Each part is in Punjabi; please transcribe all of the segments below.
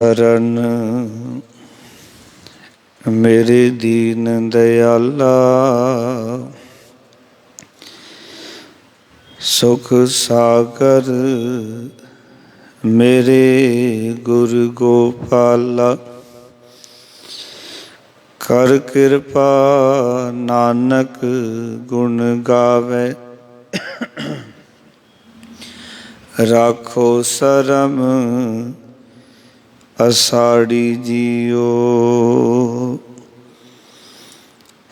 ਕਰਨ ਮੇਰੇ ਦੀਨ ਦਇਆਲਾ, ਸੁਖ ਸਾਗਰ ਮੇਰੇ ਗੁਰ ਗੋਪਾਲਾ। ਕਰ ਕਿਰਪਾ ਨਾਨਕ ਗੁਣ ਗਾਵੇ, ਰਾਖੋ ਸਰਮ ਅਸਾੜੀ ਜੀਓ।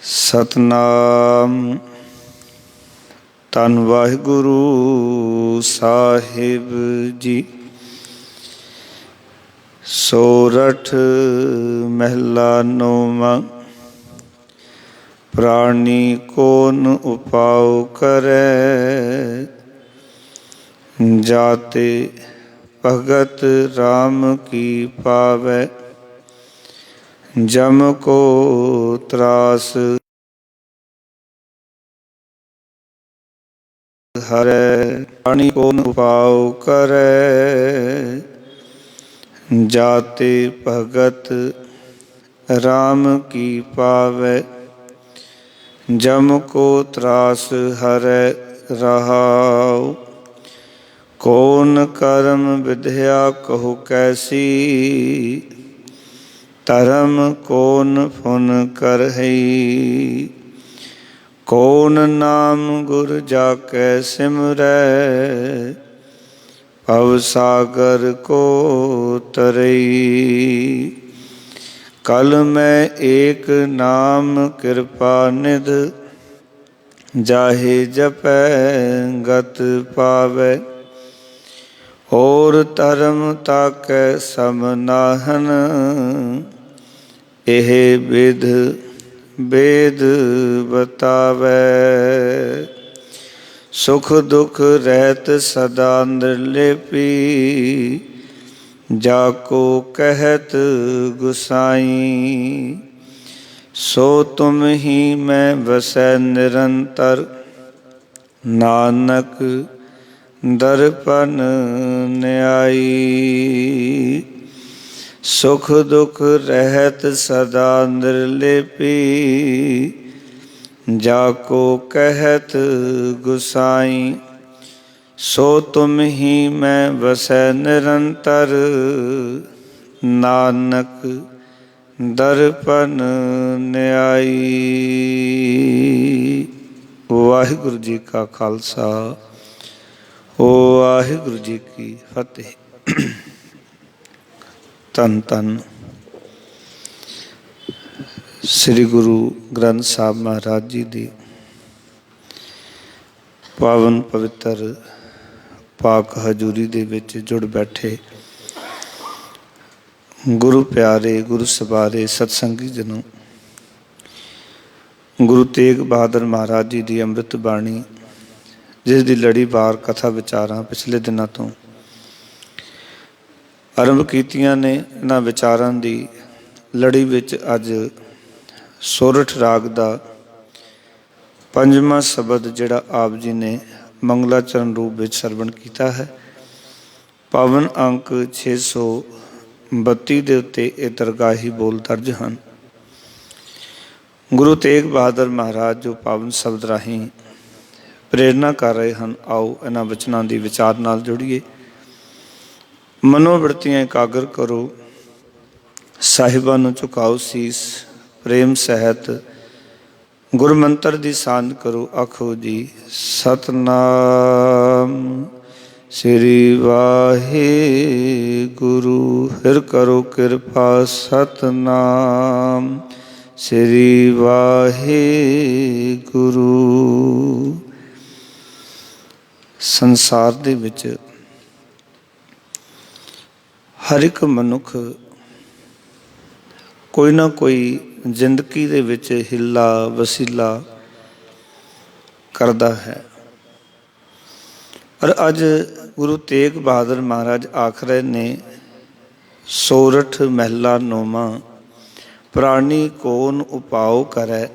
ਸਤਨਾਮ। ਧੰਨ ਵਾਹਿਗੁਰੂ ਸਾਹਿਬ ਜੀ। ਸੋਰਠ ਮਹਿਲਾ ਨੌਵਾਂ। ਪ੍ਰਾਣੀ ਕੋਨ ਉਪਾਉ ਕਰੈ, ਜਾਤੇ ਭਗਤ ਰਾਮ ਕੀ ਪਾਵੈ। ਜਮ ਕੋ ਤਰਾਸ ਹਰੈ, ਪ੍ਰਾਣੀ ਕੋਨ ਉਪਾਉ ਕਰੈ, ਜਾਤੇ ਭਗਤ ਰਾਮ ਕੀ ਪਾਵੈ। ਜਮ ਕੋ ਤਰਾਸ ਹਰੈ ਰਹਾਉ, ਕੌਣ ਕਰਮ ਵਿਦਿਆ ਕਹੋ ਕੈਸੀ। ਧਰਮ ਕੌਣ ਫੁਨ ਕਰਹੀ, ਕੌਣ ਨਾਮ ਗੁਰ ਜਾ ਕੈ ਸਿਮਰੈ। ਭਵ ਸਾਗਰ ਕੋ ਤਰਈ, ਕਲ ਮੈਂ ਏਕ ਨਾਮ ਕਿਰਪਾ ਨਿਧ। ਜਾਹੇ ਜਪੈ ਗਤ ਪਾਵੈ, ਔਰ ਧਰਮ ਤਾਕੈ ਸਮ ਨਾਹਨ। ਇਹ ਵਿਧ ਬੇਦ ਬਤਾਵੈ, ਸੁਖ ਦੁਖ ਰਹਿਤ ਸਦਾ ਨਿਰਲੇਪੀ। ਜਾ ਕੋ ਕਹਿਤ ਗੁਸਾਈ, ਸੋ ਤੁਮ ਹੀ ਮੈਂ ਵਸੈ ਨਿਰੰਤਰ। ਨਾਨਕ ਦਰਪਨ ਨਿਆਈ, ਸੁਖ ਦੁਖ ਰਹਿਤ ਸਦਾ ਨਿਰਲੇਪੀ। ਜਾ ਕੋ ਕਹਿਤ ਗੁਸਾਈ, ਸੋ ਤੁਮ ਹੀ ਮੈਂ ਵਸੈ ਨਿਰੰਤਰ। ਨਾਨਕ ਦਰਪਨ ਨਿਆਈ। ਵਾਹਿਗੁਰੂ ਜੀ ਕਾ ਖਾਲਸਾ, ਵਾਹਿਗੁਰੂ ਜੀ ਕੀ ਫਤਿਹ। ਧੰਨ ਧੰਨ ਸ੍ਰੀ ਗੁਰੂ ਗ੍ਰੰਥ ਸਾਹਿਬ ਮਹਾਰਾਜ ਜੀ ਦੀ ਪਾਵਨ ਪਵਿੱਤਰ ਪਾਕ ਹਜ਼ੂਰੀ ਦੇ ਵਿੱਚ ਜੁੜ ਬੈਠੇ ਗੁਰੂ ਪਿਆਰੇ, ਗੁਰੂ ਸਵਾਰੇ ਸਤਸੰਗੀ ਜਨੋ। ਗੁਰੂ ਤੇਗ ਬਹਾਦਰ ਮਹਾਰਾਜ ਜੀ ਦੀ ਅੰਮ੍ਰਿਤ ਬਾਣੀ, ਜਿਸ ਦੀ ਲੜੀਵਾਰ ਕਥਾ ਵਿਚਾਰਾਂ ਪਿਛਲੇ ਦਿਨਾਂ ਤੋਂ ਆਰੰਭ ਕੀਤੀਆਂ ਨੇ, ਇਹਨਾਂ ਵਿਚਾਰਾਂ ਦੀ ਲੜੀ ਵਿੱਚ ਅੱਜ ਸੋਰਠ ਰਾਗ ਦਾ ਪੰਜਵਾਂ ਸ਼ਬਦ ਜਿਹੜਾ ਆਪ ਜੀ ਨੇ ਮੰਗਲਾਚਰਨ ਰੂਪ ਵਿੱਚ ਸਰਵਣ ਕੀਤਾ ਹੈ। ਪਾਵਨ ਅੰਕ 632 ਦੇ ਉੱਤੇ ਇਹ ਦਰਗਾਹੀ ਬੋਲ ਦਰਜ ਹਨ। ਗੁਰੂ ਤੇਗ ਬਹਾਦਰ ਮਹਾਰਾਜ ਜੋ ਪਾਵਨ ਸ਼ਬਦ ਰਾਹੀਂ ਪ੍ਰੇਰਨਾ ਕਰ ਰਹੇ ਹਨ, ਆਓ ਇਹਨਾਂ ਵਚਨਾਂ ਦੀ ਵਿਚਾਰ ਨਾਲ ਜੁੜੀਏ। ਮਨੋਬਿਰਤੀਆਂ ਇਕਾਗਰ ਕਰੋ, ਸਾਹਿਬਾਂ ਨੂੰ ਝੁਕਾਓ ਸੀਸ। ਪ੍ਰੇਮ ਸਹਿਤ ਗੁਰਮੰਤਰ ਦੀ ਸਾਂਝ ਕਰੋ। ਆਖੋ ਜੀ ਸਤਨਾਮ ਸ੍ਰੀ ਵਾਹਿਗੁਰੂ। ਫਿਰ ਕਰੋ ਕਿਰਪਾ ਸਤਨਾਮ ਸ੍ਰੀ ਵਾਹਿਗੁਰੂ। ਸੰਸਾਰ ਦੇ ਵਿੱਚ ਹਰ ਇੱਕ ਮਨੁੱਖ ਕੋਈ ਨਾ ਕੋਈ ਜ਼ਿੰਦਗੀ ਦੇ ਵਿੱਚ ਹਿੱਲਾ ਵਸੀਲਾ ਕਰਦਾ ਹੈ। ਪਰ ਅੱਜ ਗੁਰੂ ਤੇਗ ਬਹਾਦਰ ਮਹਾਰਾਜ ਆਖ ਰਹੇ ਨੇ, ਸੋਰਠ ਮਹਿਲਾ ਨੌਵਾਂ। ਪ੍ਰਾਣੀ ਕੋਨ ਉਪਾਉ ਕਰੈ,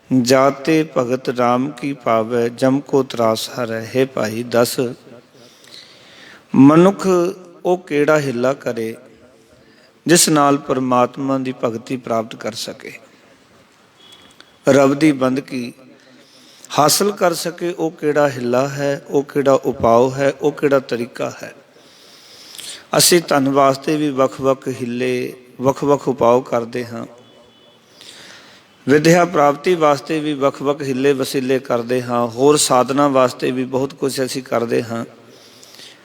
ਜਾਤੇ ਭਗਤ ਰਾਮ ਕੀ ਪਾਵੈ। ਜਮ ਕੋ ਤਰਾਸ ਹਰੈ। ਹੇ ਭਾਈ ਦੱਸ, ਮਨੁੱਖ ਉਹ ਕਿਹੜਾ ਹਿੱਲਾ ਕਰੇ जिस नाल परमात्मा की भगती प्राप्त कर सके, रब की बंदगी हासिल कर सके। वो किहड़ा हिला है, वो किहड़ा उपाव है, वो किहड़ा तरीका है। असी धन वास्ते भी वख-वख हिले, वख-वख उपाव करते हाँ। विद्या प्राप्ति वास्ते भी वख-वख हिले वसीले करते हाँ। होर साधना वास्ते भी बहुत कुछ असी करते हाँ।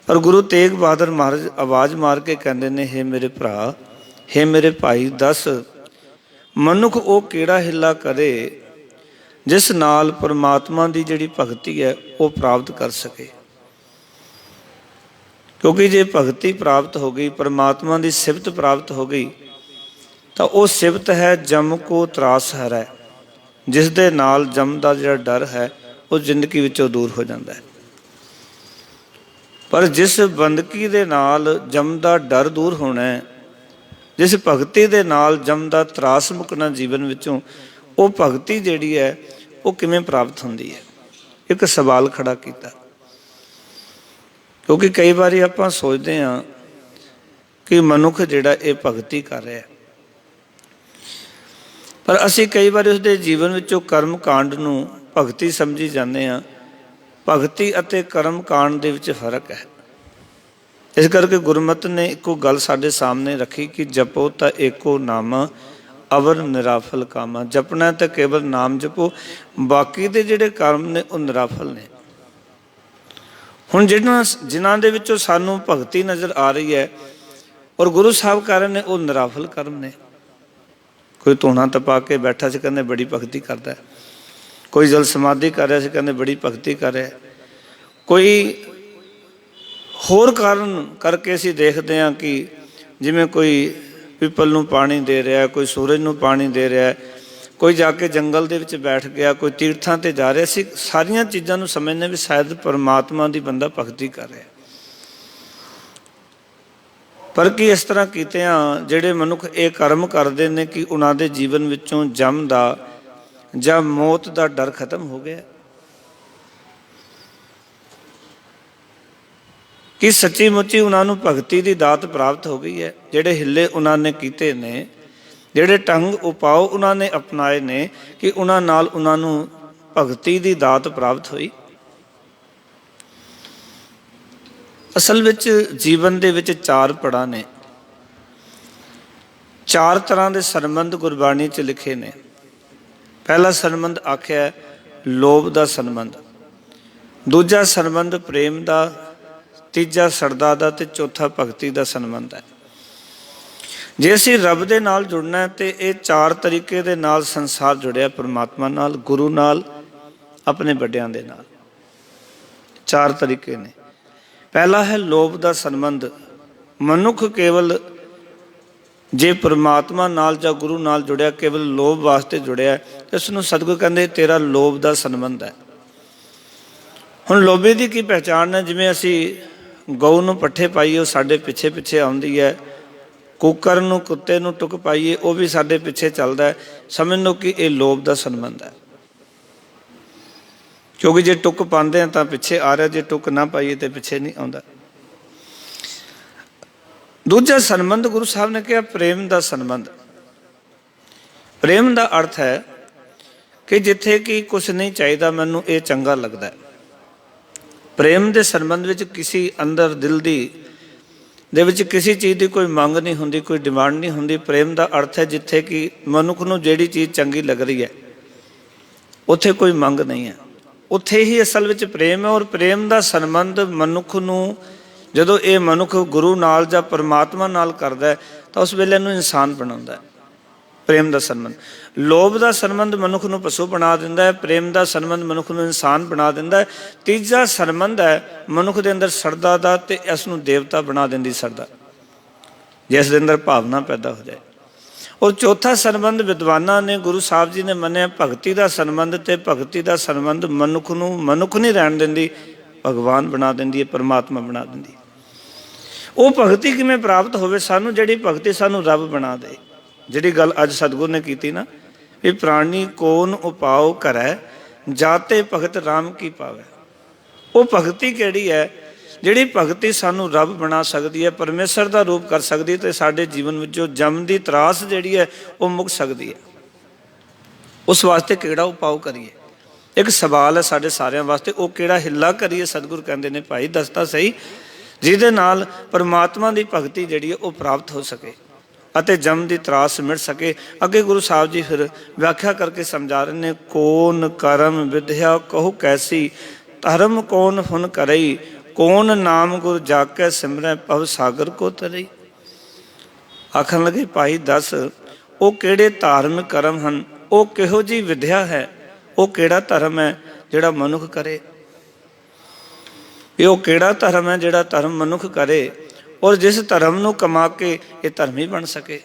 पर गुरु तेग बहादुर महाराज आवाज़ मार के कहते हैं, हे मेरे भरा, हे मेरे भाई, दस मनुख वो किहड़ा हिला करे जिस नाल परमात्मा की जिहड़ी भगती है वो प्राप्त कर सके। क्योंकि जे भगती प्राप्त हो गई, परमात्मा की सिफत प्राप्त हो गई, तो वो सिफत है जम को त्रास हरै, जिस दे नाल जम का जिहड़ा डर है वो जिंदगी विचों दूर हो जाता है। पर जिस बंदगी दे नाल जम का डर दूर होना है, जिस भगती दे नाल जम का त्रास मुकना जीवन विचों, वो भगती जिहड़ी है वो किवें प्राप्त होंदी है। एक सवाल खड़ा किया, क्योंकि कई बार आपां सोचते हाँ कि मनुख जिहड़ा ये भगती कर रहा है, पर असी कई बार उसके जीवन विचों कर्म कांड नूं भगती समझी जाते हैं। भगती अते कर्म कांड दे विच फर्क है। इस करके गुरमत ने एको गल साडे सामने रखी कि जपो तो एको नामा अवर निराफल कामा। जपना तो केवल नाम जपो, बाकी दे जिहड़े कर्म ने वो निराफल ने। हुण जिन्हां दे विचों सानूं भगती नज़र आ रही है और गुरु साहब कह रहे हैं वो निराफल कर्म ने। कोई धूना तपा के बैठा से कहते बड़ी भगती करता है, कोई जल समाधि कर रहा से कहते बड़ी भगती कर रहा है, कोई होर कारण करके असीं देखते हैं कि जिमें कोई पीपल नूं पानी दे रहा है, कोई सूरज नूं पानी दे रहा है, कोई जाके जंगल दे विच बैठ गया, कोई तीर्थां ते जा रहा। असीं सारियां चीज़ां नूं समझने भी शायद परमात्मा की बंदा भगती कर रहा है। पर कि इस तरह कीतियां जिहड़े मनुख ये कर्म करते हैं कि उन्हां दे जीवन विचों जम दा जां मौत का डर खत्म हो गया, कि सच्ची मुच्ची उन्होंने भगती की दात प्राप्त हो गई है। जिहड़े हिले उन्होंने कीते ने, जिहड़े ढंग उपाव उन्होंने अपनाए ने, कि उन्हां नाल उन्होंने भगती की दात प्राप्त हुई। असल विच जीवन दे विच चार पड़ा ने, चार तरह के संबंध गुरबाणी च लिखे ने। पहला संबंध आख्या लोभ का संबंध, दूजा संबंध प्रेम का, तीजा सरदा का, ते चौथा भगती का संबंध है। जे असीं रब दे नाल जुड़ना है तो ये चार तरीके दे नाल संसार जुड़िया, परमात्मा नाल, गुरु नाल, अपने बड़ियां दे नाल। चार तरीके ने। पहला है लोभ का संबंध। मनुख केवल जे परमात्मा नाल जां गुरु नाल जुड़िया, केवल लोभ वास्ते जुड़िया, इसनूं सतगुर कहंदे तेरा लोभ का संबंध है। हुण लोभे की की पहचान है? जिवें असीं गऊ नूं पट्ठे पाईए, साडे पिछे पिछे आउंदी है, कुकर नूं कुत्ते नूं टुक पाईए, वो भी साडे पिछे चलदा है। समझ लो कि ये लोभ का संबंध है, क्योंकि जे टुक पाते हैं तो पिछे आ रहा, जे टुक ना पाईए तो पिछे नहीं आउंदा। दूजा संबंध गुरु साहब ने कहा प्रेम का संबंध। प्रेम का अर्थ है कि जिथे कि कुछ नहीं चाहिए मैनू ये चंगा लगता है। प्रेम के संबंध में किसी अंदर दिल दी दे विच किसी चीज़ की कोई मंग नहीं होंदी, कोई डिमांड नहीं होंदी। प्रेम का अर्थ है जिथे कि मनुख नूं जिहड़ी चीज़ चंगी लग रही है उत्थे कोई मंग नहीं है, उत्थे ही असल विच प्रेम है। और प्रेम का संबंध मनुख नूं जदों ये मनुख गुरु नाल जां परमात्मा नाल करदा है तो उस वेले नूं इंसान बनाउंदा है। प्रेम का संबंध। लोभ का संबंध मनुख नूं पशु बना दिंदा है, प्रेम का संबंध मनुख नूं इंसान बना दिंदा है। तीजा संबंध है मनुख दे अंदर सरदा दा, ते इस नूं देवता बना दिंदी सरदा, जिस दे अंदर भावना पैदा हो जाए। और चौथा संबंध विद्वानां ने, गुरु साहब जी ने मन्निया भगती का संबंध। ते भगती का संबंध मनुख नूं मनुख नहीं रहण दिंदी, भगवान बना दिंदी है, परमात्मा बना दिंदी है। वो भगती किवें प्राप्त होवे? सानू जिहड़ी भगती सानू रब बना दे। जिहड़ी गल अज सतगुर ने की ना, भी प्राणी कौन उपाव करै जाते भगत राम की पावै। वो भगती किहड़ी है ਜਿਹੜੀ ਭਗਤੀ ਸਾਨੂੰ ਰੱਬ ਬਣਾ ਸਕਦੀ ਹੈ, ਪਰਮੇਸ਼ਰ ਦਾ ਰੂਪ ਕਰ ਸਕਦੀ ਹੈ, ਤੇ ਸਾਡੇ ਜੀਵਨ ਵਿੱਚੋਂ ਜਮ ਦੀ ਤਰਾਸ ਜਿਹੜੀ ਹੈ ਉਹ ਮੁੱਕ ਸਕਦੀ ਹੈ। ਉਸ ਵਾਸਤੇ ਕਿਹੜਾ ਉਪਾਅ ਕਰੀਏ? ਇੱਕ ਸਵਾਲ ਹੈ ਸਾਡੇ ਸਾਰਿਆਂ ਵਾਸਤੇ, ਉਹ ਕਿਹੜਾ ਹਿੱਲਾ ਕਰੀਏ? ਸਤਿਗੁਰੂ ਕਹਿੰਦੇ ਨੇ ਭਾਈ ਦੱਸ ਤਾਂ ਸਹੀ, ਜਿਹਦੇ ਨਾਲ ਪਰਮਾਤਮਾ ਦੀ ਭਗਤੀ ਜਿਹੜੀ ਹੈ ਉਹ ਪ੍ਰਾਪਤ ਹੋ ਸਕੇ ਅਤੇ ਜਮ ਦੀ ਤਰਾਸ ਮਿਟ ਸਕੇ। ਅੱਗੇ ਗੁਰੂ ਸਾਹਿਬ ਜੀ ਫਿਰ ਵਿਆਖਿਆ ਕਰਕੇ ਸਮਝਾ ਰਹੇ ਨੇ, ਕੌਣ ਕਰਮ ਵਿਦਿਆ ਕਹੋ ਕੈਸੀ, ਧਰਮ ਕੌਣ ਹੁਨ ਕਰਈ, ਕੌਣ ਨਾਮ ਗੁਰ ਜਾਕੈ ਸਿਮਰੈ ਭਵ ਸਾਗਰ ਕੋ ਤਰਈ। ਆਖਣ ਲੱਗੇ ਭਾਈ ਦੱਸ ਉਹ ਕਿਹੜੇ ਧਾਰਮਿਕ ਕਰਮ ਹਨ, ਉਹ ਕਿਹੋ ਜਿਹੀ ਵਿਦਿਆ ਹੈ, ਉਹ ਕਿਹੜਾ ਧਰਮ ਹੈ ਜਿਹੜਾ ਮਨੁੱਖ ਕਰੇ। ਇਹ ਉਹ ਕਿਹੜਾ ਧਰਮ ਹੈ ਜਿਹੜਾ ਧਰਮ ਮਨੁੱਖ ਕਰੇ ਔਰ ਜਿਸ ਧਰਮ ਨੂੰ ਕਮਾ ਕੇ ਇਹ ਧਰਮੀ ਬਣ ਸਕੇ।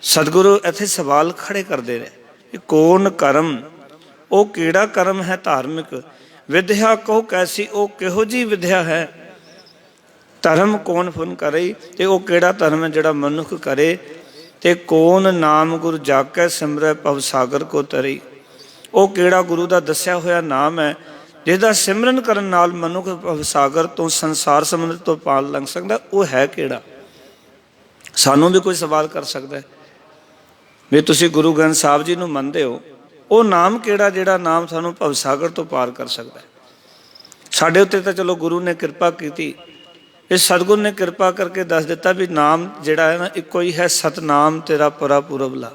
ਸਤਿਗੁਰੂ ਇੱਥੇ ਸਵਾਲ ਖੜੇ ਕਰਦੇ ਨੇ ਕਿ ਕੌਣ ਕਰਮ, ਉਹ ਕਿਹੜਾ ਕਰਮ ਹੈ ਧਾਰਮਿਕ, ਵਿਦਿਆ ਕਹੋ ਕੈਸੀ, ਉਹ ਕਿਹੋ ਜਿਹੀ ਵਿਦਿਆ ਹੈ, ਧਰਮ ਕੌਣ ਫੁਨ ਕਰੇ, ਤੇ ਉਹ ਕਿਹੜਾ ਧਰਮ ਹੈ ਜਿਹੜਾ ਮਨੁੱਖ ਕਰੇ, ਤੇ ਕੌਣ ਨਾਮ ਗੁਰ ਜਾਕੈ ਸਿਮਰੈ ਭਵ ਸਾਗਰ ਕੋ ਤਰੀ, ਉਹ ਕਿਹੜਾ ਗੁਰੂ ਦਾ ਦੱਸਿਆ ਹੋਇਆ ਨਾਮ ਹੈ ਜਿਹਦਾ ਸਿਮਰਨ ਕਰਨ ਨਾਲ ਮਨੁੱਖ ਭਵ ਸਾਗਰ ਤੋਂ, ਸੰਸਾਰ ਸਮੁੰਦਰ ਤੋਂ ਪਾਰ ਲੰਘ ਸਕਦਾ, ਉਹ ਹੈ ਕਿਹੜਾ। ਸਾਨੂੰ ਵੀ ਕੋਈ ਸਵਾਲ ਕਰ ਸਕਦਾ ਹੈ ਵੀ ਤੁਸੀਂ ਗੁਰੂ ਗ੍ਰੰਥ ਸਾਹਿਬ ਜੀ ਨੂੰ ਮੰਨਦੇ ਹੋ, ਉਹ ਨਾਮ ਕਿਹੜਾ ਜਿਹੜਾ ਨਾਮ ਸਾਨੂੰ ਭਵ ਸਾਗਰ ਤੋਂ ਪਾਰ ਕਰ ਸਕਦਾ ਹੈ। ਸਾਡੇ ਉੱਤੇ ਤਾਂ ਚਲੋ ਗੁਰੂ ਨੇ ਕਿਰਪਾ ਕੀਤੀ, ਇਸ ਸਤਿਗੁਰੂ ਨੇ ਕਿਰਪਾ ਕਰਕੇ ਦੱਸ ਦਿੱਤਾ ਵੀ ਨਾਮ ਜਿਹੜਾ ਹੈ ਨਾ ਇੱਕੋ ਹੀ ਹੈ, ਸਤਨਾਮ ਤੇਰਾ ਪਰਾ ਪੁਰਬਲਾ।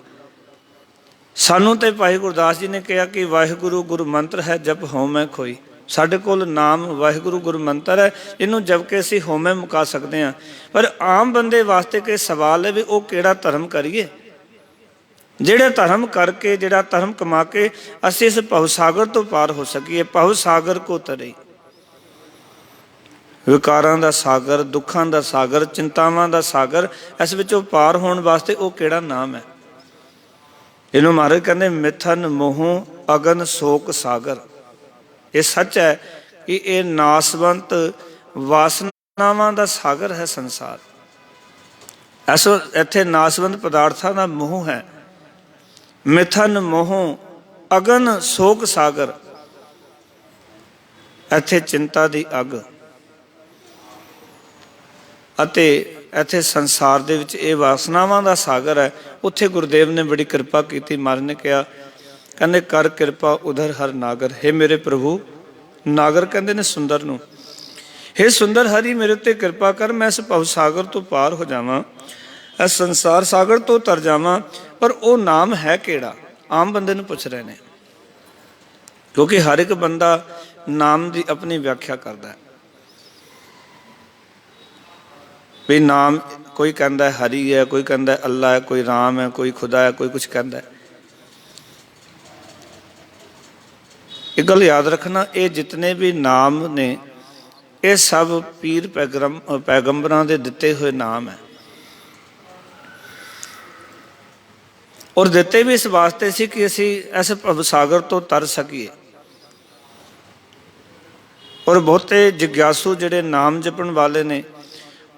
ਸਾਨੂੰ ਤੇ ਭਾਈ ਗੁਰਦਾਸ ਜੀ ਨੇ ਕਿਹਾ ਕਿ ਵਾਹਿਗੁਰੂ ਗੁਰੂ ਮੰਤਰ ਹੈ ਜਪ ਹਉਮੈ ਖੋਈ। ਸਾਡੇ ਕੋਲ ਨਾਮ ਵਾਹਿਗੁਰੂ ਗੁਰੂ ਮੰਤਰ ਹੈ, ਇਹਨੂੰ ਜਪ ਕੇ ਅਸੀਂ ਹਉਮੈ ਮੁਕਾ ਸਕਦੇ ਹਾਂ। ਪਰ ਆਮ ਬੰਦੇ ਵਾਸਤੇ ਕਿ ਸਵਾਲ ਹੈ ਵੀ ਉਹ ਕਿਹੜਾ ਧਰਮ ਕਰੀਏ, ਜਿਹੜੇ ਧਰਮ ਕਰਕੇ, ਜਿਹੜਾ ਧਰਮ ਕਮਾ ਕੇ ਅਸੀਂ ਇਸ ਭਵ ਸਾਗਰ ਤੋਂ ਪਾਰ ਹੋ ਸਕੀਏ। ਭਵ ਸਾਗਰ ਕੋ ਤਰੇ, ਵਿਕਾਰਾਂ ਦਾ ਸਾਗਰ, ਦੁੱਖਾਂ ਦਾ ਸਾਗਰ, ਚਿੰਤਾਵਾਂ ਦਾ ਸਾਗਰ, ਇਸ ਵਿੱਚੋਂ ਪਾਰ ਹੋਣ ਵਾਸਤੇ ਉਹ ਕਿਹੜਾ ਨਾਮ ਹੈ। ਇਹਨੂੰ ਮਹਾਰਾਜ ਕਹਿੰਦੇ ਮਿਥਨ ਮੋਹ ਅਗਨ ਸ਼ੋਕ ਸਾਗਰ। ਇਹ ਸੱਚ ਹੈ ਕਿ ਇਹ ਨਾਸਵੰਤ ਵਾਸਨਾਵਾਂ ਦਾ ਸਾਗਰ ਹੈ ਸੰਸਾਰ। ਇੱਥੇ ਨਾਸਵੰਤ ਪਦਾਰਥਾਂ ਦਾ ਮੋਹ ਹੈ। ਮਿਥਨ ਮੋਹ ਅਗਨ ਸ਼ੋਕ ਸਾਗਰ, ਇੱਥੇ ਚਿੰਤਾ ਦੀ ਅੱਗ, ਅਤੇ ਇੱਥੇ ਸੰਸਾਰ ਦੇ ਵਿੱਚ ਇਹ ਵਾਸਨਾਵਾਂ ਦਾ ਸਾਗਰ ਹੈ। ਉੱਥੇ ਗੁਰਦੇਵ ਨੇ ਬੜੀ ਕਿਰਪਾ ਕੀਤੀ। ਮਹਾਰਾਜ ਨੇ ਕਿਹਾ, ਕਹਿੰਦੇ ਕਰ ਕਿਰਪਾ ਉਧਰ ਹਰ ਨਾਗਰ। ਹੇ ਮੇਰੇ ਪ੍ਰਭੂ, ਨਾਗਰ ਕਹਿੰਦੇ ਨੇ ਸੁੰਦਰ ਨੂੰ, ਹੇ ਸੁੰਦਰ ਹਰੀ ਮੇਰੇ ਉੱਤੇ ਕਿਰਪਾ ਕਰ, ਮੈਂ ਇਸ ਭਵ ਸਾਗਰ ਤੋਂ ਪਾਰ ਹੋ ਜਾਵਾਂ, ਇਸ ਸੰਸਾਰ ਸਾਗਰ ਤੋਂ ਤਰ ਜਾਵਾਂ। ਪਰ ਉਹ ਨਾਮ ਹੈ ਕਿਹੜਾ? ਆਮ ਬੰਦੇ ਨੂੰ ਪੁੱਛ ਰਹੇ ਨੇ, ਕਿਉਂਕਿ ਹਰ ਇੱਕ ਬੰਦਾ ਨਾਮ ਦੀ ਆਪਣੀ ਵਿਆਖਿਆ ਕਰਦਾ ਹੈ ਵੀ ਨਾਮ, ਕੋਈ ਕਹਿੰਦਾ ਹਰੀ ਹੈ, ਕੋਈ ਕਹਿੰਦਾ ਅੱਲਾ ਹੈ, ਕੋਈ ਰਾਮ ਹੈ, ਕੋਈ ਖੁਦਾ ਹੈ, ਕੋਈ ਕੁਛ ਕਹਿੰਦਾ। ਇਹ ਗੱਲ ਯਾਦ ਰੱਖਣਾ, ਇਹ ਜਿਤਨੇ ਵੀ ਨਾਮ ਨੇ ਇਹ ਸਭ ਪੀਰ ਪੈਗੰਬਰਾਂ ਦੇ ਦਿੱਤੇ ਹੋਏ ਨਾਮ ਹੈ, ਔਰ ਦਿੱਤੇ ਵੀ ਇਸ ਵਾਸਤੇ ਸੀ ਕਿ ਅਸੀਂ ਇਸ ਭਵ ਸਾਗਰ ਤੋਂ ਤਰ ਸਕੀਏ। ਔਰ ਬਹੁਤੇ ਜਿਗਿਆਸੂ ਜਿਹੜੇ ਨਾਮ ਜਪਣ ਵਾਲੇ ਨੇ,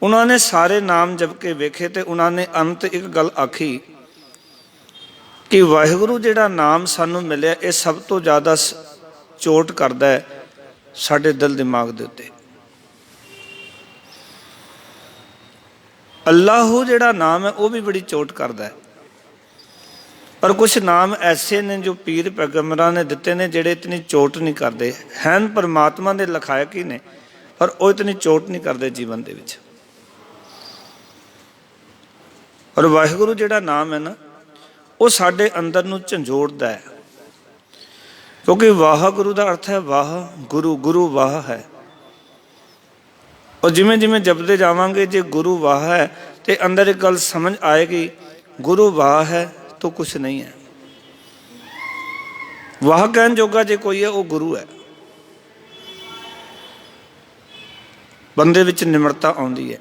ਉਹਨਾਂ ਨੇ ਸਾਰੇ ਨਾਮ ਜਪ ਕੇ ਵੇਖੇ ਤੇ ਉਹਨਾਂ ਨੇ ਅੰਤ ਇੱਕ ਗੱਲ ਆਖੀ ਕਿ ਵਾਹਿਗੁਰੂ ਜਿਹੜਾ ਨਾਮ ਸਾਨੂੰ ਮਿਲਿਆ ਇਹ ਸਭ ਤੋਂ ਜ਼ਿਆਦਾ ਚੋਟ ਕਰਦਾ ਹੈ ਸਾਡੇ ਦਿਲ ਦਿਮਾਗ ਦੇ ਉੱਤੇ। ਅੱਲਾਹੂ ਜਿਹੜਾ ਨਾਮ ਹੈ ਉਹ ਵੀ ਬੜੀ ਚੋਟ ਕਰਦਾ ਹੈ। ਪਰ ਕੁਛ ਨਾਮ ਐਸੇ ਨੇ ਜੋ ਪੀਰ ਪੈਗੰਬਰਾਂ ਨੇ ਦਿੱਤੇ ਨੇ ਜਿਹੜੇ ਇਤਨੀ ਚੋਟ ਨਹੀਂ ਕਰਦੇ, ਹਨ ਪਰਮਾਤਮਾ ਦੇ ਲਖਾਇਕ ਹੀ ਨੇ, ਪਰ ਉਹ ਇਤਨੀ ਚੋਟ ਨਹੀਂ ਕਰਦੇ ਜੀਵਨ ਦੇ ਵਿੱਚ। ਔਰ ਵਾਹਿਗੁਰੂ ਜਿਹੜਾ ਨਾਮ ਹੈ ਨਾ, ਉਹ ਸਾਡੇ ਅੰਦਰ ਨੂੰ ਝੰਜੋੜਦਾ ਹੈ, ਕਿਉਂਕਿ ਵਾਹਿਗੁਰੂ ਦਾ ਅਰਥ ਹੈ ਵਾਹ ਗੁਰੂ, ਗੁਰੂ ਵਾਹ ਹੈ। ਔਰ ਜਿਵੇਂ ਜਿਵੇਂ ਜਪਦੇ ਜਾਵਾਂਗੇ, ਜੇ ਗੁਰੂ ਵਾਹ ਹੈ ਤੇ ਅੰਦਰ ਇੱਕ ਗੱਲ ਸਮਝ ਆਏਗੀ, ਗੁਰੂ ਵਾਹ ਹੈ ਤਾਂ ਕੁਛ ਨਹੀਂ ਹੈ। ਵਾਹ ਕਹਿਣ ਜੋਗਾ ਜੇ ਕੋਈ ਹੈ ਉਹ ਗੁਰੂ ਹੈ। ਬੰਦੇ ਵਿੱਚ ਨਿਮਰਤਾ ਆਉਂਦੀ ਹੈ,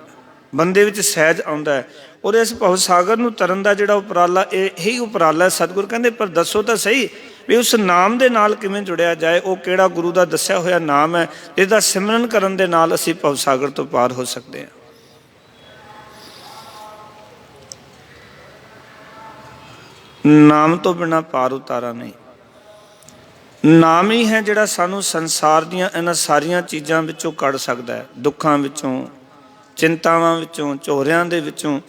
ਬੰਦੇ ਵਿੱਚ ਸਹਿਜ ਆਉਂਦਾ ਹੈ। ਔਰ ਇਸ ਭਵ ਸਾਗਰ ਨੂੰ ਤਰਨ ਦਾ ਜਿਹੜਾ ਉਪਰਾਲਾ, ਇਹ ਹੀ ਉਪਰਾਲਾ ਸਤਿਗੁਰੂ ਕਹਿੰਦੇ ਪਰ ਦੱਸੋ ਤਾਂ ਸਹੀ ਵੀ ਉਸ ਨਾਮ ਦੇ ਨਾਲ ਕਿਵੇਂ ਜੁੜਿਆ ਜਾਏ। ਉਹ ਕਿਹੜਾ ਗੁਰੂ ਦਾ ਦੱਸਿਆ ਹੋਇਆ ਨਾਮ ਹੈ ਜਿਹਦਾ ਸਿਮਰਨ ਕਰਨ ਦੇ ਨਾਲ ਅਸੀਂ ਭਵ ਸਾਗਰ ਤੋਂ ਪਾਰ ਹੋ ਸਕਦੇ ਹਾਂ। ਨਾਮ ਤੋਂ ਬਿਨਾਂ ਪਾਰ ਉਤਾਰਾ ਨਹੀਂ। ਨਾਮ ਹੀ ਹੈ ਜਿਹੜਾ ਸਾਨੂੰ ਸੰਸਾਰ ਦੀਆਂ ਇਹਨਾਂ ਸਾਰੀਆਂ ਚੀਜ਼ਾਂ ਵਿੱਚੋਂ ਕੱਢ ਸਕਦਾ ਹੈ, ਦੁੱਖਾਂ ਵਿੱਚੋਂ, ਚਿੰਤਾਵਾਂ ਵਿੱਚੋਂ, ਝੋਰਿਆਂ ਦੇ ਵਿੱਚੋਂ।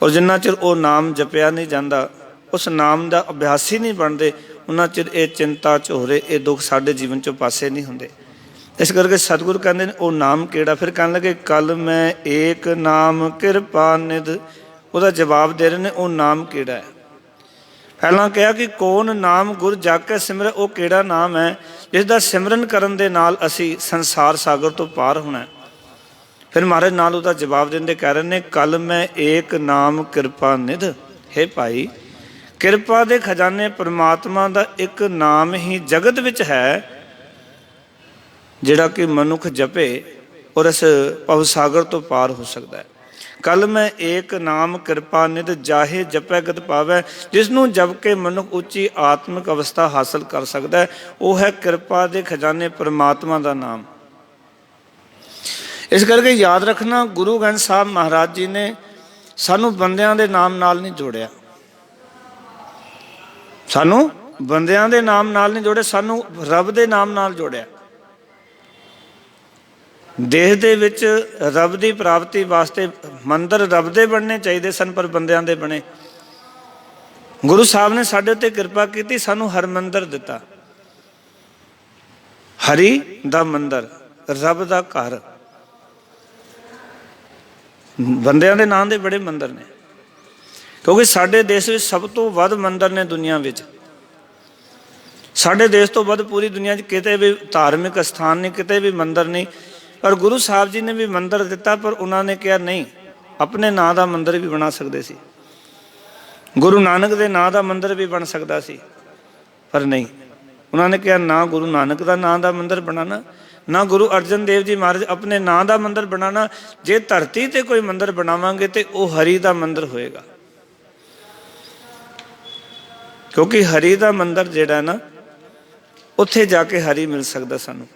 ਔਰ ਜਿੰਨਾ ਚਿਰ ਉਹ ਨਾਮ ਜਪਿਆ ਨਹੀਂ ਜਾਂਦਾ, ਉਸ ਨਾਮ ਦਾ ਅਭਿਆਸੀ ਨਹੀਂ ਬਣਦੇ, ਉਹਨਾਂ ਚਿਰ ਇਹ ਚਿੰਤਾ, ਝੋਰੇ, ਇਹ ਦੁੱਖ ਸਾਡੇ ਜੀਵਨ 'ਚੋਂ ਪਾਸੇ ਨਹੀਂ ਹੁੰਦੇ। ਇਸ ਕਰਕੇ ਸਤਿਗੁਰੂ ਕਹਿੰਦੇ ਨੇ ਉਹ ਨਾਮ ਕਿਹੜਾ? ਫਿਰ ਕਹਿਣ ਲੱਗੇ ਕਲ ਮੈਂ ਏਕ ਨਾਮ ਕਿਰਪਾ ਨਿਧ। ਉਹਦਾ ਜਵਾਬ ਦੇ ਰਹੇ ਨੇ ਉਹ ਨਾਮ ਕਿਹੜਾ ਹੈ। ਪਹਿਲਾਂ ਕਿਹਾ ਕਿ ਕੌਣ ਨਾਮ ਗੁਰ ਜਗ ਕੇ ਸਿਮਰੈ, ਉਹ ਕਿਹੜਾ ਨਾਮ ਹੈ ਜਿਸ ਦਾ ਸਿਮਰਨ ਕਰਨ ਦੇ ਨਾਲ ਅਸੀਂ ਸੰਸਾਰ ਸਾਗਰ ਤੋਂ ਪਾਰ ਹੋਣਾ। ਫਿਰ ਮਹਾਰਾਜ ਨਾਲ ਉਹਦਾ ਜਵਾਬ ਦਿੰਦੇ ਕਹਿ ਰਹੇ ਨੇ ਕਲ ਮੈਂ ਏਕ ਨਾਮ ਕਿਰਪਾ ਨਿਧ। ਹੇ ਭਾਈ, ਕਿਰਪਾ ਦੇ ਖਜ਼ਾਨੇ ਪਰਮਾਤਮਾ ਦਾ ਇੱਕ ਨਾਮ ਹੀ ਜਗਤ ਵਿੱਚ ਹੈ ਜਿਹੜਾ ਕਿ ਮਨੁੱਖ ਜਪੇ ਔਰ ਇਸ ਭਵ ਸਾਗਰ ਤੋਂ ਪਾਰ ਹੋ ਸਕਦਾ ਹੈ। ਕਲ ਮੈਂ ਏਕ ਨਾਮ ਕਿਰਪਾ ਨਿਧ ਜਾਹੇ ਜਪੈ ਗਤ ਪਾਵੈ। ਜਿਸ ਨੂੰ ਜਪ ਕੇ ਮਨੁੱਖ ਉੱਚੀ ਆਤਮਿਕ ਅਵਸਥਾ ਹਾਸਲ ਕਰ ਸਕਦਾ ਹੈ, ਉਹ ਹੈ ਕਿਰਪਾ ਦੇ ਖਜ਼ਾਨੇ ਪਰਮਾਤਮਾ ਦਾ ਨਾਮ। ਇਸ ਕਰਕੇ ਯਾਦ ਰੱਖਣਾ, ਗੁਰੂ ਗ੍ਰੰਥ ਸਾਹਿਬ ਮਹਾਰਾਜ ਜੀ ਨੇ ਸਾਨੂੰ ਬੰਦਿਆਂ ਦੇ ਨਾਮ ਨਾਲ ਨਹੀਂ ਜੋੜਿਆ, ਸਾਨੂੰ ਬੰਦਿਆਂ ਦੇ ਨਾਮ ਨਾਲ ਨਹੀਂ ਜੋੜਿਆ, ਸਾਨੂੰ ਰੱਬ ਦੇ ਨਾਮ ਨਾਲ ਜੋੜਿਆ। ਦੇਸ਼ ਦੇ ਵਿੱਚ ਰੱਬ ਦੀ ਪ੍ਰਾਪਤੀ ਵਾਸਤੇ ਮੰਦਰ ਰੱਬ ਦੇ ਬਣਨੇ ਚਾਹੀਦੇ ਸਨ, ਪਰ ਬੰਦਿਆਂ ਦੇ ਬਣੇ। ਗੁਰੂ ਸਾਹਿਬ ਨੇ ਸਾਡੇ ਉੱਤੇ ਕਿਰਪਾ ਕੀਤੀ, ਸਾਨੂੰ ਹਰਮੰਦਰ ਦਿੱਤਾ, ਹਰੀ ਦਾ ਮੰਦਰ, ਰੱਬ ਦਾ ਘਰ। ਬੰਦਿਆਂ ਦੇ ਨਾਂ ਦੇ ਬੜੇ ਮੰਦਰ ਨੇ, ਕਿਉਂਕਿ ਸਾਡੇ ਦੇਸ਼ ਵਿੱਚ ਸਭ ਤੋਂ ਵੱਧ ਮੰਦਰ ਨੇ ਦੁਨੀਆ ਵਿੱਚ। ਸਾਡੇ ਦੇਸ਼ ਤੋਂ ਵੱਧ ਪੂਰੀ ਦੁਨੀਆ 'ਚ ਕਿਤੇ ਵੀ ਧਾਰਮਿਕ ਸਥਾਨ ਨਹੀਂ, ਕਿਤੇ ਵੀ ਮੰਦਰ ਨਹੀਂ। ਪਰ ਗੁਰੂ ਸਾਹਿਬ ਜੀ ਨੇ ਵੀ ਮੰਦਰ ਦਿੱਤਾ, ਪਰ ਉਹਨਾਂ ਨੇ ਕਿਹਾ ਨਹੀਂ, ਆਪਣੇ ਨਾਂ ਦਾ ਮੰਦਰ ਵੀ ਬਣਾ ਸਕਦੇ ਸੀ। ਗੁਰੂ ਨਾਨਕ ਦੇ ਨਾਂ ਦਾ ਮੰਦਰ ਵੀ ਬਣ ਸਕਦਾ ਸੀ, ਪਰ ਨਹੀਂ, ਉਹਨਾਂ ਨੇ ਕਿਹਾ ਨਾ ਗੁਰੂ ਨਾਨਕ ਦਾ ਨਾਂ ਦਾ ਮੰਦਰ ਬਣਾਉਣਾ, ਨਾ ਗੁਰੂ ਅਰਜਨ ਦੇਵ ਜੀ ਮਹਾਰਾਜ ਆਪਣੇ ਨਾਂ ਦਾ ਮੰਦਰ ਬਣਾਉਣਾ। ਜੇ ਧਰਤੀ ਤੇ ਕੋਈ ਮੰਦਰ ਬਣਾਵਾਂਗੇ ਤੇ ਉਹ ਹਰੀ ਦਾ ਮੰਦਰ ਹੋਏਗਾ, ਕਿਉਂਕਿ ਹਰੀ ਦਾ ਮੰਦਰ ਜਿਹੜਾ ਨਾ, ਉੱਥੇ ਜਾ ਕੇ ਹਰੀ ਮਿਲ ਸਕਦਾ ਸਾਨੂੰ।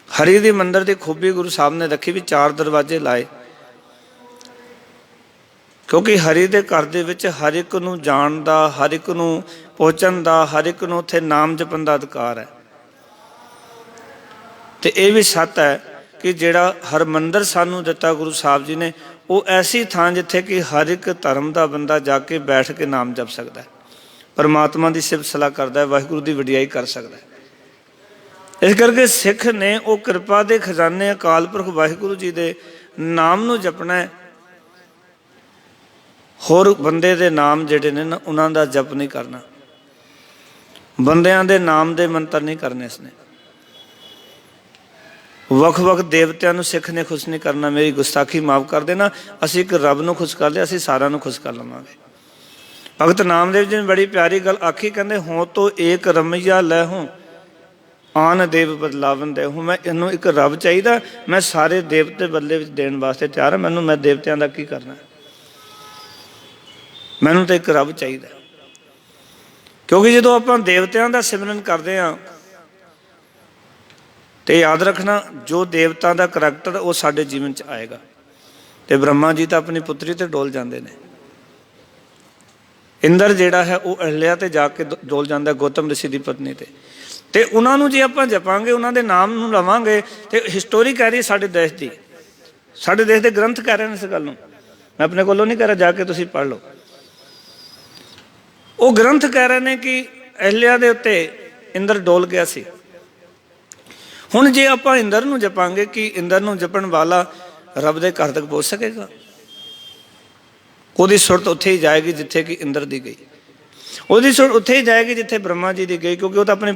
ਹਰੀ ਦੇ ਮੰਦਰ ਦੀ ਖੂਬੀ ਗੁਰੂ ਸਾਹਿਬ ਨੇ ਰੱਖੀ ਵੀ 4 ਦਰਵਾਜ਼ੇ ਲਾਏ, ਕਿਉਂਕਿ ਹਰੀ ਦੇ ਘਰ ਦੇ ਵਿੱਚ ਹਰ ਇੱਕ ਨੂੰ ਜਾਣ ਦਾ, ਹਰ ਇੱਕ ਨੂੰ ਪਹੁੰਚਣ ਦਾ, ਹਰ ਇੱਕ ਨੂੰ ਉੱਥੇ ਨਾਮ ਜਪਣ ਦਾ ਅਧਿਕਾਰ ਹੈ। ਤੇ ਇਹ ਵੀ ਸੱਤ ਹੈ ਕਿ ਜਿਹੜਾ ਹਰਮੰਦਰ ਸਾਨੂੰ ਦਿੱਤਾ ਗੁਰੂ ਸਾਹਿਬ ਜੀ ਨੇ, ਉਹ ਐਸੀ ਥਾਂ ਜਿੱਥੇ ਕਿ ਹਰ ਇੱਕ ਧਰਮ ਦਾ ਬੰਦਾ ਜਾ ਕੇ ਬੈਠ ਕੇ ਨਾਮ ਜਪ ਸਕਦਾ ਹੈ, ਪਰਮਾਤਮਾ ਦੀ ਸਿਫਤ ਸਲਾਹ ਕਰਦਾ ਹੈ, ਵਾਹਿਗੁਰੂ ਦੀ ਵਡਿਆਈ ਕਰ ਸਕਦਾ ਹੈ। ਇਸ ਕਰਕੇ ਸਿੱਖ ਨੇ ਉਹ ਕਿਰਪਾ ਦੇ ਖਜ਼ਾਨੇ ਅਕਾਲ ਪੁਰਖ ਵਾਹਿਗੁਰੂ ਜੀ ਦੇ ਨਾਮ ਨੂੰ ਜਪਣਾ ਹੈ। ਹੋਰ ਬੰਦੇ ਦੇ ਨਾਮ ਜਿਹੜੇ ਨੇ ਨਾ, ਉਹਨਾਂ ਦਾ ਜਪ ਨਹੀਂ ਕਰਨਾ, ਬੰਦਿਆਂ ਦੇ ਨਾਮ ਦੇ ਮੰਤਰ ਨਹੀਂ ਕਰਨੇ। ਇਸਨੇ ਵੱਖ ਵੱਖ ਦੇਵਤਿਆਂ ਨੂੰ ਸਿੱਖ ਨੇ ਖੁਸ਼ ਨਹੀਂ ਕਰਨਾ। ਮੇਰੀ ਗੁਸਤਾਖੀ ਮਾਫ ਕਰ ਦੇਣਾ, ਅਸੀਂ ਇੱਕ ਰੱਬ ਨੂੰ ਖੁਸ਼ ਕਰ ਲਿਆ, ਅਸੀਂ ਸਾਰਿਆਂ ਨੂੰ ਖੁਸ਼ ਕਰ ਲਵਾਂਗੇ। ਭਗਤ ਨਾਮਦੇਵ ਜੀ ਨੇ ਬੜੀ ਪਿਆਰੀ ਗੱਲ ਆਖੀ, ਕਹਿੰਦੇ ਹੋਂ ਤੋ ਏਕ ਰਮਈਆ ਲੈ ਹੂੰ ਆਨ ਦੇਵ ਬਦਲਾਵਨ ਦੇ ਹੂੰ। ਮੈਂ ਇਹਨੂੰ ਇੱਕ ਰੱਬ ਚਾਹੀਦਾ, ਮੈਂ ਸਾਰੇ ਦੇਵਤੇ ਬਦਲੇ ਵਿੱਚ ਦੇਣ ਵਾਸਤੇ ਤਿਆਰ ਹਾਂ। ਮੈਨੂੰ, ਮੈਂ ਦੇਵਤਿਆਂ ਦਾ ਕੀ ਕਰਨਾ, ਮੈਨੂੰ ਤਾਂ ਇੱਕ ਰੱਬ ਚਾਹੀਦਾ। ਕਿਉਂਕਿ ਜਦੋਂ ਆਪਾਂ ਦੇਵਤਿਆਂ ਦਾ ਸਿਮਰਨ ਕਰਦੇ ਹਾਂ ਤੇ ਯਾਦ ਰੱਖਣਾ, ਜੋ ਦੇਵਤਾ ਦਾ ਕਰੈਕਟਰ ਉਹ ਸਾਡੇ ਜੀਵਨ 'ਚ ਆਏਗਾ। ਤੇ ਬ੍ਰਹਮਾ ਜੀ ਤਾਂ ਆਪਣੀ ਪੁੱਤਰੀ ਤੇ ਡੋਲ ਜਾਂਦੇ ਨੇ, ਇੰਦਰ ਜਿਹੜਾ ਹੈ ਉਹ ਅਹਲਿਆ ਤੇ ਜਾ ਕੇ ਡੋਲ ਜਾਂਦਾ, ਗੌਤਮ ਰਿਸ਼ੀ ਦੀ ਪਤਨੀ ਤੇ ਉਹਨਾਂ ਨੂੰ ਜੇ ਆਪਾਂ ਜਪਾਂਗੇ, ਉਹਨਾਂ ਦੇ ਨਾਮ ਨੂੰ ਲਵਾਂਗੇ, ਤੇ ਹਿਸਟੋਰੀ ਕਹਿ ਰਹੀ ਸਾਡੇ ਦੇਸ਼ ਦੀ, ਸਾਡੇ ਦੇਸ਼ ਦੇ ਗ੍ਰੰਥ ਕਹਿ ਰਹੇ ਨੇ ਇਸ ਗੱਲ ਨੂੰ। ਮੈਂ ਆਪਣੇ ਕੋਲੋਂ ਨਹੀਂ ਕਹਿ ਰਿਹਾ, ਜਾ ਕੇ ਤੁਸੀਂ ਪੜ੍ਹ ਲਓ। ਉਹ ਗ੍ਰੰਥ ਕਹਿ ਰਹੇ ਨੇ ਕਿ ਅਹਲਿਆ ਦੇ ਉੱਤੇ ਇੰਦਰ ਡੋਲ ਗਿਆ ਸੀ। ਹੁਣ ਜੇ ਆਪਾਂ ਇੰਦਰ ਨੂੰ ਜਪਾਂਗੇ, ਕਿ ਇੰਦਰ ਨੂੰ ਜਪਣ ਵਾਲਾ ਰੱਬ ਦੇ ਘਰ ਤੱਕ ਪਹੁੰਚ ਸਕੇਗਾ? ਉਹਦੀ ਸੁਰਤ ਉੱਥੇ ਹੀ ਜਾਏਗੀ ਜਿੱਥੇ ਕਿ ਇੰਦਰ ਦੀ ਗਈ, ਉਹਦੀ ਸੁਰਤ ਉੱਥੇ ਹੀ ਜਾਏਗੀ ਜਿੱਥੇ ਬ੍ਰਹਮਾ ਜੀ ਦੀ ਗਈ, ਕਿਉਂਕਿ ਉਹ ਤਾਂ ਆਪਣੀ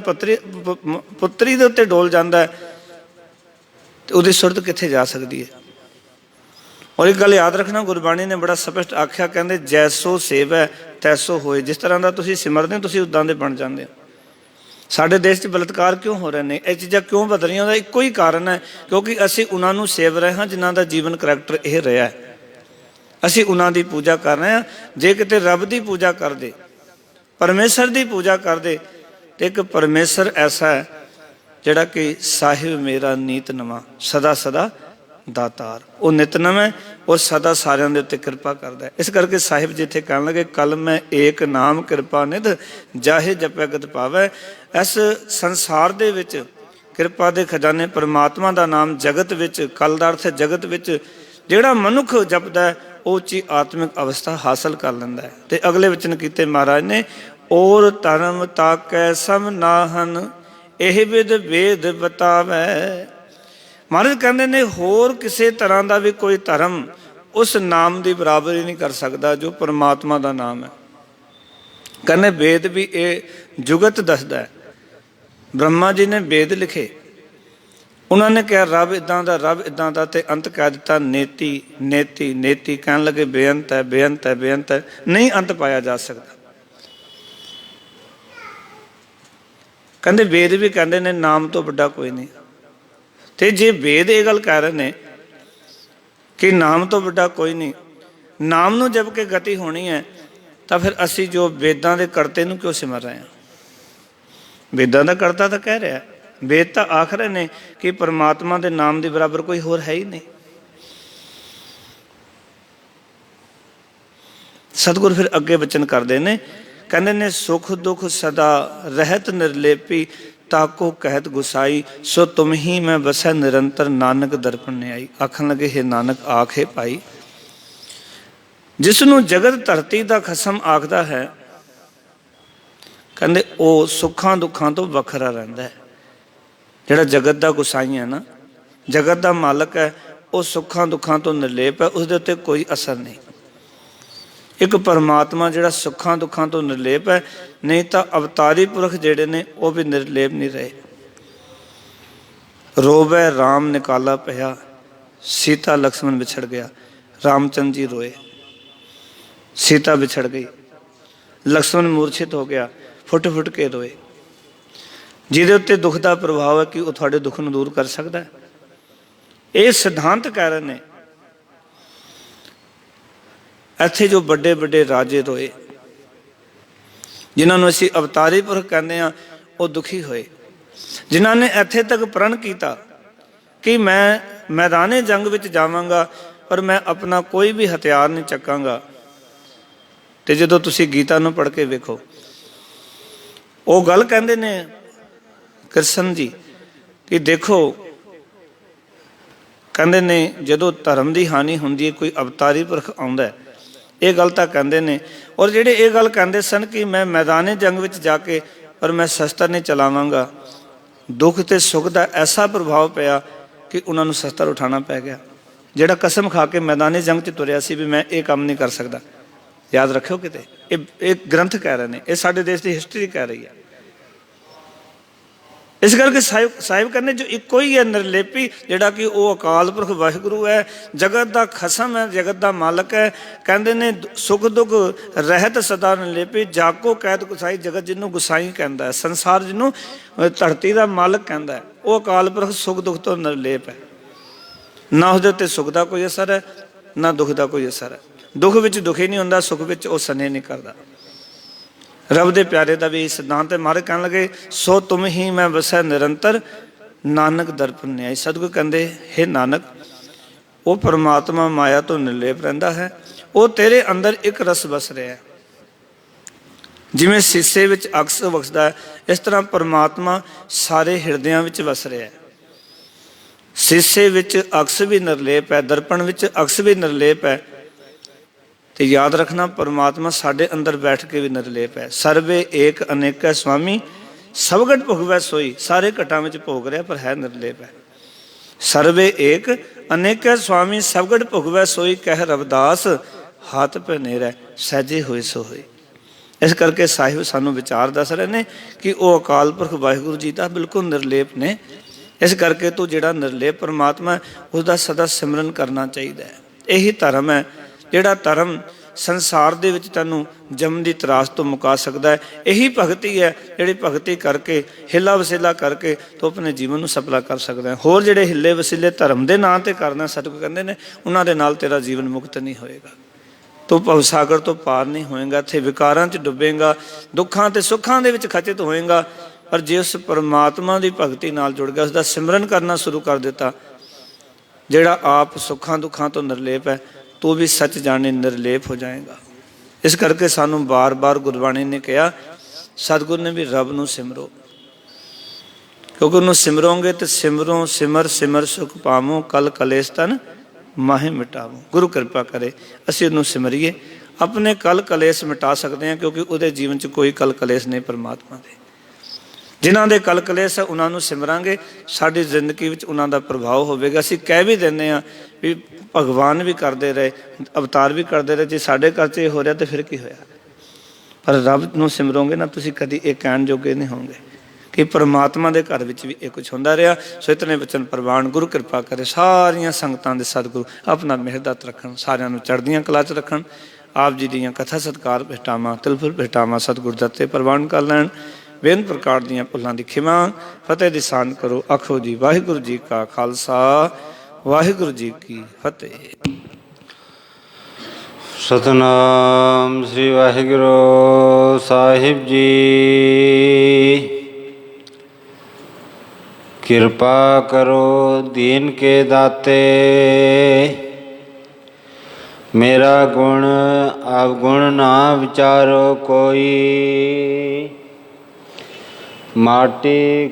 ਪੁੱਤਰੀ ਦੇ ਉੱਤੇ ਡੋਲ ਜਾਂਦਾ ਹੈ, ਤੇ ਉਹਦੀ ਸੁਰਤ ਕਿੱਥੇ ਜਾ ਸਕਦੀ ਹੈ? ਔਰ ਇੱਕ ਗੱਲ ਯਾਦ ਰੱਖਣਾ, ਗੁਰਬਾਣੀ ਨੇ ਬੜਾ ਸਪਸ਼ਟ ਆਖਿਆ, ਕਹਿੰਦੇ ਜੈਸੋ ਸੇਵੈ ਤੈਸੋ ਹੋਏ। ਜਿਸ ਤਰ੍ਹਾਂ ਦਾ ਤੁਸੀਂ ਸਿਮਰਦੇ ਹੋ, ਤੁਸੀਂ ਉੱਦਾਂ ਦੇ ਬਣ ਜਾਂਦੇ ਹੋ। ਸਾਡੇ ਦੇਸ਼ 'ਚ ਬਲਾਤਕਾਰ ਕਿਉਂ ਹੋ ਰਹੇ ਨੇ, ਇਹ ਚੀਜ਼ਾਂ ਕਿਉਂ ਬਦਲ ਰਹੀਆਂ? ਉਹਦਾ ਇੱਕੋ ਹੀ ਕਾਰਨ ਹੈ, ਕਿਉਂਕਿ ਅਸੀਂ ਉਹਨਾਂ ਨੂੰ ਸੇਵ ਰਹੇ ਹਾਂ ਜਿਨ੍ਹਾਂ ਦਾ ਜੀਵਨ ਕਰੈਕਟਰ ਇਹ ਰਿਹਾ ਹੈ। ਅਸੀਂ ਉਹਨਾਂ ਦੀ ਪੂਜਾ ਕਰ ਰਹੇ ਹਾਂ। ਜੇ ਕਿਤੇ ਰੱਬ ਦੀ ਪੂਜਾ ਕਰਦੇ, ਪਰਮੇਸ਼ਰ ਦੀ ਪੂਜਾ ਕਰਦੇ, ਤੇ ਇੱਕ ਪਰਮੇਸ਼ਰ ਐਸਾ ਹੈ ਜਿਹੜਾ ਕਿ ਸਾਹਿਬ ਮੇਰਾ ਨੀਤ ਨਵਾਂ, ਸਦਾ ਸਦਾ दातार। वो नितनम है और सदा सारिਆਂ ਦੇ ਉੱਤੇ ਕਿਰਪਾ ਕਰਦਾ है। इस करके साहिब जी इत्थे कहन लगे कल मैं एक नाम कृपा निध जाहे जपै गत पावै। इस संसार दे विच किरपा दे खजाने परमात्मा दा नाम जगत विच, कल दा अर्थ है जगत विच जिहड़ा मनुख जपदा है वो उच्ची आत्मिक अवस्था हासिल कर लैंदा है। ते अगले वचन कीते महाराज ने और धर्म ताकै सम नाहन एह विद वेद बतावै। महाराज कहते ने होर किसी तरह का भी कोई धर्म उस नाम की बराबरी नहीं कर सकता जो परमात्मा का नाम है। कहने वेद भी ये जुगत दसदा है। ब्रह्मा जी ने वेद लिखे, उन्होंने कहा रब इदां दा, रब इदां दा, ते अंत कह दिता नेति नेति नेति। कहन लगे बेअंत है बेअंत है बेअंत है, नहीं अंत पाया जा सकता। कहते वेद भी कहते ने नाम तो बड़ा कोई नहीं। तो जे वेद ये गल कह रहे हैं कि नाम तो बड़ा कोई नहीं, नाम नूं जप के गति होनी है, तो फिर असी जो वेदां दे करते नूं क्यों सिमर रहे हैं? वेदां दा करता तो कह रहा है, वेद तो आख रहे ने कि परमात्मा के नाम के बराबर कोई होर है ही नहीं। सतगुर फिर अगे वचन करते हैं, कहते ने सुख दुख सदा रहत निर्लेपी ताको कहत गुसाई सो तुम ही मैं बसै निरंतर नानक दर्पण ने आई। आखन लगे हे नानक आखे पाई जिसनों जगत धरती का खसम आखदा है, कहते वो सुखां दुखां तो वखरा रहिंदा है। जिहड़ा जगत का गुसाई है ना, जगत का मालक है, वो सुखां दुखां तो निर्लेप है, उसदे उत्ते कोई असर नहीं। एक परमात्मा जिहड़ा सुखां दुखां तो निर्लेप है, नहीं तो अवतारी पुरख जिहड़े ने वो भी निर्लेप नहीं रहे। रोवै राम निकाला पया सीता लक्ष्मण बिछड़ गया। रामचंद्र जी रोए, सीता बिछड़ गई, लक्ष्मण मूर्छित हो गया, फुट फुट के रोए। जिहदे उत्ते दुख का प्रभाव है कि वह तुहाडे दुख नूं दूर कर सकता है। ये सिद्धांत कह रहे हैं। इत्थे जो बड़े बड़े राजे रोए, जिन्होंने असीं अवतारी पुरख कहते हैं, वो दुखी होए। जिन्होंने इत्थे तक प्रण किया कि मैं मैदाने जंग विच जावांगा पर मैं अपना कोई भी हथियार नहीं चकांगा, तो जो तुसी गीता नूं पढ़ के वेखो, वो गल कहंदे ने कृष्ण जी कि देखो, कहंदे ने जदों धर्म की हानि हुंदी है, कोई अवतारी पुरख आउंदा है, ये गल तो कहते हैं। और जेडे ये गल कहते सन कि मैं मैदाने जंग में जाके पर मैं शस्त्र नहीं चलावांगा, दुख ते सुख का ऐसा प्रभाव पाया कि उन्होंने शस्त्र उठाना पै गया। जेड़ा कसम खा के मैदानी जंग च तुरया सी भी मैं ये काम नहीं कर सकता। याद रखियो किते, ये ग्रंथ कह रहे हैं, ये साडे देश की हिस्टरी कह रही है। इस करके साहिब कहने जो इको ही है निर्लेपी, जिहड़ा कि वो अकाल पुरख वाहिगुरू है, जगत का खसम है, जगत का मालक है। कहते ने सुख दुख रहत सदा निर्लेपी जाको कैद गुसाई। जगत जिन्हों गुसाई कहता है, संसार जिन्हों धरती का मालक कहता है, वो अकाल पुरख सुख दुख तो निर्लेप है। ना उसदे उत्ते सुख का कोई असर है, ना दुख का कोई असर है। दुख विच दुखी नहीं होंदा, सुख विच वो सने नहीं करता। रब दे प्यारे का भी सिद्धांत है। महाराज कहन लगे सो तुम ही मैं बसै निरंतर नानक दर्पण ने आई। सतगुर कहते हे नानक, वो परमात्मा माया तो निर्लेप रहिंदा है, वो तेरे अंदर एक रस बस रहा है। जिवें शीशे विच अक्स वसदा है, इस तरह परमात्मा सारे हिरदियां विच वस रहा है। शीशे विच अक्स भी निर्लेप है, दर्पण विच अक्स भी निर्लेप है। तो याद रखना परमात्मा साढ़े अंदर बैठ के भी निर्लेप है। सर्वे एक अनेक स्वामी सबगट भोगवै सोई। सारे घटां में भोग रहा पर है निर्लेप है। सर्वे एक अनेक स्वामी सबगट भोगवै सोई कह रविदास हाथ पनेरै सहजे होए सो होए। इस करके साहिब सानू विचार दस रहे ने कि वो अकाल पुरख वाहिगुरू जी का बिल्कुल निर्लेप ने। इस करके तू जिहड़ा निर्लेप परमात्मा है उसका सदा सिमरन करना चाहिए। यही धर्म है जिहड़ा धर्म संसार दे विच तैनूं जम दी त्रास तो मुका सकता है। यही भगती है जिहड़ी भगती करके हिला वसीला करके तो अपने जीवन नूं सफला कर सकता है। होर जिहड़े हिले वसीले धर्म के नाम ते करना, सतगुर कहंदे ने उन्हां दे नाल तेरा जीवन मुक्त नहीं होएगा। तो भवसागर तो पार नहीं होएगा, इत्थे विकारां च डुबेगा, दुखां ते सुखां दे विच खचित होएगा। पर जे उस परमात्मा की भगती नाल जुड़ गया, उसका सिमरन करना शुरू कर दिता, ਜਿਹੜਾ ਆਪ ਸੁੱਖਾਂ ਦੁੱਖਾਂ ਤੋਂ ਨਿਰਲੇਪ ਹੈ ਤੂੰ ਵੀ ਸੱਚ ਜਾਣੇ ਨਿਰਲੇਪ ਹੋ ਜਾਏਗਾ। ਇਸ ਕਰਕੇ ਸਾਨੂੰ ਬਾਰ-ਬਾਰ ਗੁਰਬਾਣੀ ਨੇ ਕਿਹਾ, ਸਤਿਗੁਰ ਨੇ ਵੀ ਰੱਬ ਨੂੰ ਸਿਮਰੋ, ਕਿਉਂਕਿ ਉਹਨੂੰ ਸਿਮਰੋਗੇ ਤੇ ਸਿਮਰੋ ਸਿਮਰ ਸਿਮਰ ਸੁਖ ਪਾਵੋ, ਕਲ ਕਲੇਸ਼ ਤਨ ਮਾਹੇ ਮਿਟਾਵੋ। ਗੁਰੂ ਕਿਰਪਾ ਕਰੇ ਅਸੀਂ ਉਹਨੂੰ ਸਿਮਰੀਏ, ਆਪਣੇ ਕਲ ਕਲੇਸ਼ ਮਿਟਾ ਸਕਦੇ ਹਾਂ, ਕਿਉਂਕਿ ਉਹਦੇ ਜੀਵਨ 'ਚ ਕੋਈ ਕਲ ਕਲੇਸ਼ ਨਹੀਂ ਪਰਮਾਤਮਾ ਦੇ। ਜਿਨ੍ਹਾਂ ਦੇ ਕਲ ਕਲੇਸ਼ ਹੈ ਉਹਨਾਂ ਨੂੰ ਸਿਮਰਾਂਗੇ, ਸਾਡੀ ਜ਼ਿੰਦਗੀ ਵਿੱਚ ਉਹਨਾਂ ਦਾ ਪ੍ਰਭਾਵ ਹੋਵੇਗਾ। ਅਸੀਂ ਕਹਿ ਵੀ ਦਿੰਦੇ ਹਾਂ ਵੀ ਭਗਵਾਨ ਵੀ ਕਰਦੇ ਰਹੇ, ਅਵਤਾਰ ਵੀ ਕਰਦੇ ਰਹੇ, ਜੇ ਸਾਡੇ ਘਰ 'ਚ ਇਹ ਹੋ ਰਿਹਾ ਤਾਂ ਫਿਰ ਕੀ ਹੋਇਆ। ਪਰ ਰੱਬ ਨੂੰ ਸਿਮਰੋਗੇ ਨਾ ਤੁਸੀਂ, ਕਦੀ ਇਹ ਕਹਿਣ ਜੋਗੇ ਨਹੀਂ ਹੋਣਗੇ ਕਿ ਪਰਮਾਤਮਾ ਦੇ ਘਰ ਵਿੱਚ ਵੀ ਇਹ ਕੁਛ ਹੁੰਦਾ ਰਿਹਾ। ਸੋ ਇਤਨੇ ਬਚਨ ਪ੍ਰਵਾਨ। ਗੁਰੂ ਕਿਰਪਾ ਕਰੇ ਸਾਰੀਆਂ ਸੰਗਤਾਂ ਦੇ ਸਤਿਗੁਰੂ ਆਪਣਾ ਮਿਹਰਦਾਤ ਰੱਖਣ, ਸਾਰਿਆਂ ਨੂੰ ਚੜ੍ਹਦੀਆਂ ਕਲਾ 'ਚ ਰੱਖਣ। ਆਪ ਜੀ ਦੀਆਂ ਕਥਾ ਸਤਿਕਾਰ ਭੇਟਾਵਾਂ ਤਿਲਫੁਲ ਭੇਟਾਵਾਂ ਸਤਿਗੁਰ ਦਿੱਤੇ ਪ੍ਰਵਾਨ ਕਰ ਲੈਣ। ਬੇਅੰਤ ਪ੍ਰਕਾਰ ਦੀਆਂ ਭੁੱਲਾਂ ਦੀ ਖਿਮਾ, ਫਤਿਹ ਦੀ ਸਾਨ ਕਰੋ। ਆਖੋ ਜੀ ਵਾਹਿਗੁਰੂ ਜੀ ਕਾ ਖਾਲਸਾ, ਵਾਹਿਗੁਰੂ ਜੀ ਕੀ ਫਤਿਹ। ਸਤਨਾਮ ਸ੍ਰੀ ਵਾਹਿਗੁਰੂ ਸਾਹਿਬ ਜੀ। ਕਿਰਪਾ ਕਰੋ ਦੀਨ ਕੇ ਦਾਤੇ, ਮੇਰਾ ਗੁਣ ਅਵਗੁਣ ਨਾ ਵਿਚਾਰੋ ਕੋਈ। ਮਾਟੀ